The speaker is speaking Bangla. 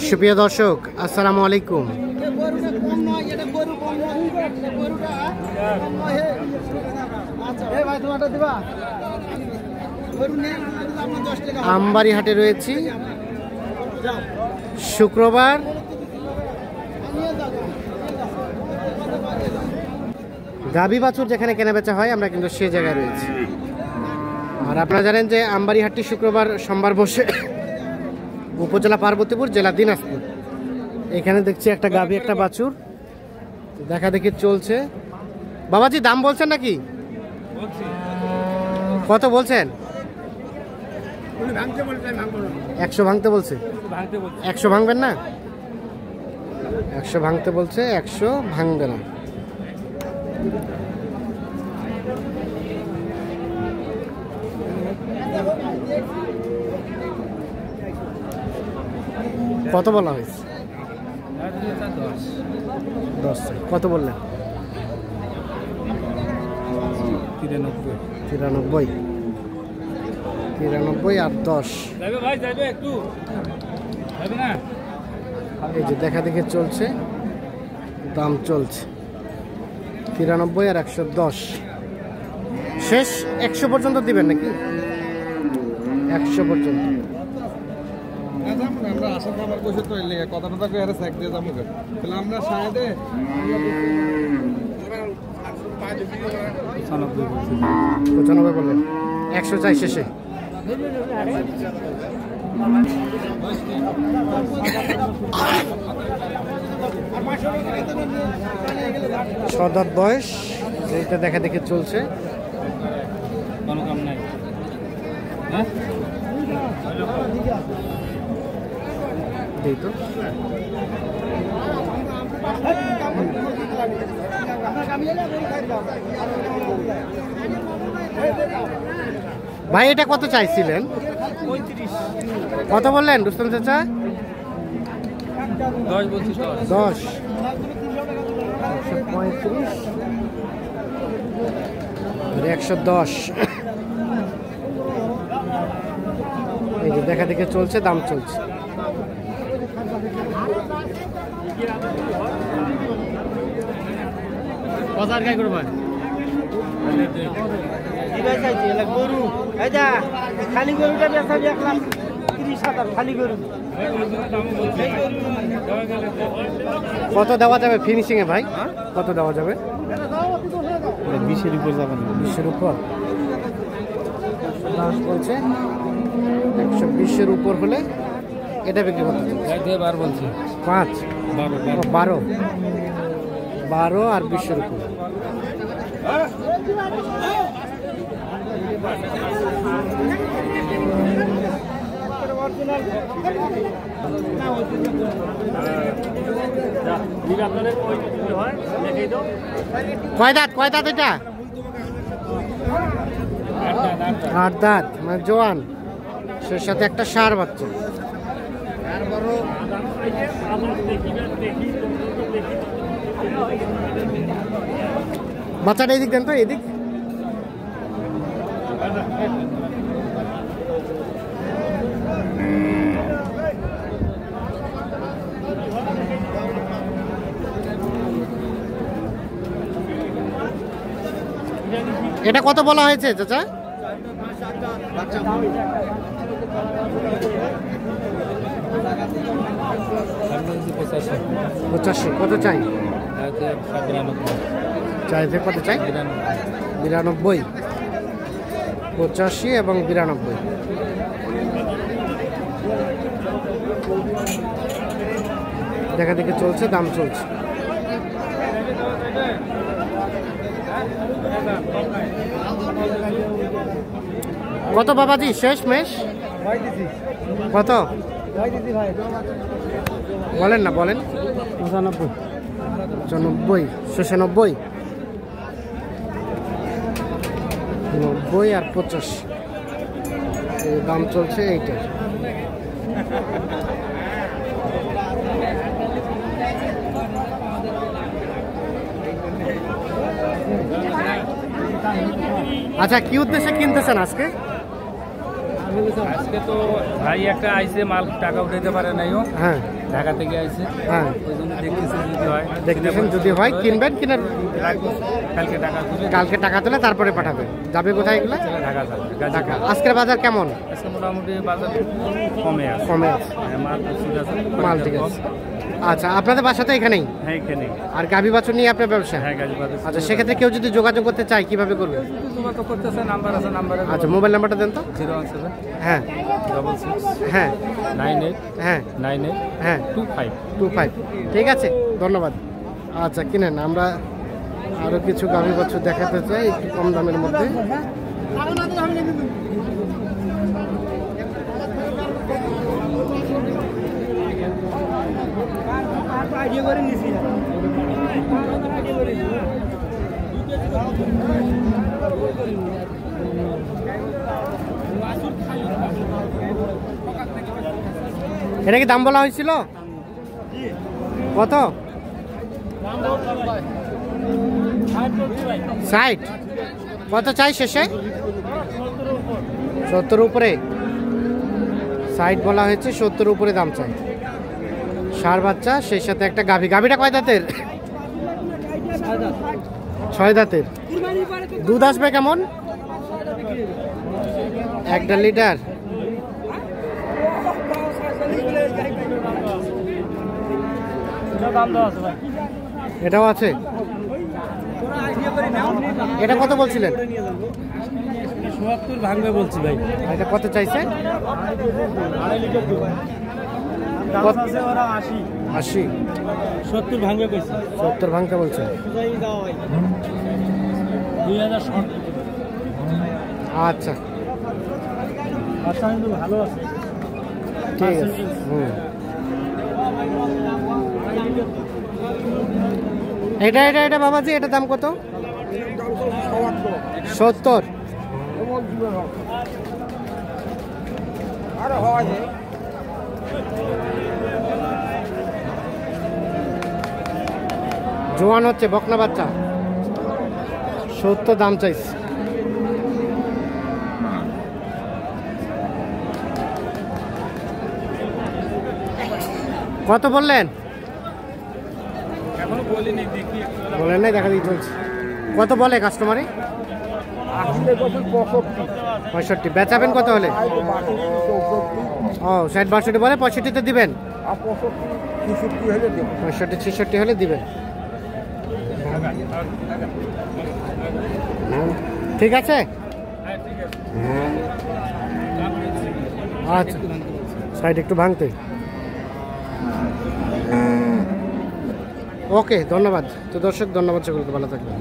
সুপ্রিয় দর্শক, আসসালামু আলাইকুম। আমবাড়ি হাটে রয়েছি, শুক্রবার। গাভী বাছুর যেখানে কেনাবেচা হয়, আমরা কিন্তু সে জায়গায় রয়েছি। আর আপনারা জানেন যে আমবাড়ি হাটটি শুক্রবার সোমবার বসে উপজেলা পার্বতীপুর, জেলা দিনাজপুর। এখানে দেখছি একটা গাভী, একটা বাছুর দেখা দেখি চলছে। বাবাজি, দাম বলছেন নাকি? কত বলছেন? 100 ভাঙতে বলছে। 100 ভাঙবেন না? 100 ভাঙতে বলছে, 100 ভাঙবে না। কত বলা হয়েছে? 10। কত বললেন? 93 আর 10। এই যে দেখা দেখে চলছে, দাম চলছে 93 আর 110। শেষ 100 পর্যন্ত দিবেন নাকি? 100 পর্যন্ত। আমরা আশা খাবার বসে তো এলে কথা কথা করে স্যাক দিয়ে যাবো, তাহলে আমরা সাড়ে 95 বললেন। 100 চাই শেষে। সদাত বয়স, যেটা দেখা দেখে চলছে। কোনো কাম নাই। তো ভাই, এটা কত চাইছিলেন? 35। কত বললেন রুস্তম চাচা? 10। 135 110। এই যে দেখা দেখে চলছে, দাম চলছে। কত দেওয়া যাবে ফিনিশিং এ ভাই? কত দেওয়া যাবে? 20-এর উপর যাবে না। 20-এর উপর বলছে। 120-এর উপর হলে এটা বিক্রি করতে চাই। 5 12 আর 20-এর উপর। কয় দাঁত এটা? 8 দাঁত, মানে জোয়ান। সে সাথে একটা ষাঁড় বাচ্চা। বাচ্চাটা এদিক দেন তো, এদিক। এটা কত বলা হয়েছে চাচা? 85। কত চাই? চাইতে কত চাই? 92। 85 এবং 92। দেখা দেখে চলছে, দাম চলছে। কত বাবাজি শেষ মেশ? কত বলেন না, বলেন। 95 96 90 আর 85। দাম চলছে এইটা। আচ্ছা, কি উদ্দেশ্যে কিনতেছেন আজকে? আজকে তো ভাই একটা আইছে মাল টাকা উঠাইতে পারে নাই ও হ্যাঁ ঢাকা থেকে আইছে হ্যাঁ, ওই জন্য দেখতেছি যদি হয় দেখতেছেন যদি হয় কিনবেন কিনে রাখবো। কালকে টাকা তুলে কালকে টাকা তুলে তারপরে পাঠাবেন। যাবে কোথায় এগুলো? চলে ঢাকা যাবে টাকা। আজকের বাজার কেমন? আজকে মোটামুটি বাজার কমে আছে কমে আছে, হ্যাঁ, মাল ঠিক আছে মাল ঠিক আছে। আচ্ছা, আপনাদের বাসা তো এখানেই, হ্যাঁ এখানে আর গাভী বাছুর নিয়ে আপনার ব্যবসা? হ্যাঁ গাড়ি বাজার আচ্ছা, সেক্ষেত্রে কেউ যদি যোগাযোগ করতে চায় কিভাবে করবে? যোগাযোগ করতেছে নাম্বার আছে নাম্বারে আচ্ছা, মোবাইল নাম্বারটা দেন তো। 017 হ্যাঁ 66 হ্যাঁ 98 হ্যাঁ 98 হ্যাঁ 25 25। ঠিক আছে, ধন্যবাদ। আচ্ছা, কিনেন। আমরা আরও কিছু গাভী বাছুর দেখাতে চাই একটু কম দামের মধ্যে। এটা কি দাম বলা হয়েছিল? কত? 60। কত চাই শেষে? 70 উপরে। 60 বলা হয়েছে, 70 উপরে দাম চাই। ষাঁড় বাচ্চা, সেই সাথে একটা গাভী। গাভীটা কয় দাঁতের? 6 দাঁতের। দুধ আসবে কেমন? 1.5 লিটার। এটাও আছে। এটা কত বলছিলেন? 77 ভাঙবে বলছি ভাই। এটা কত চাইছে? 80। 70 ভাঙবে কইছে 70 ভাঙতে বলছে। 2060। আচ্ছা, আচ্ছা কিন্তু ভালো আছে। ঠিক আছে। এটা এটা এটা বাবাজি, এটা দাম কত? 70। জোয়ান হচ্ছে, বকনা বাচ্চা। 70 দাম চাইছে। কত বললেন? এখনো বলিনি, দেখি বলেন নাই, দেখা দিয়ে চলছে। কত বলে কাস্টমারে? 65। বেচাবেন কত হলে? ও 60-62 বলে, 65-তে দিবেন? 65-66 হলে দিবেন। ঠিক আছে। আচ্ছা, সাইড একটু ভাঙতে। ওকে, ধন্যবাদ। তো দর্শক, ধন্যবাদ সকলকে, ভালো থাকবেন।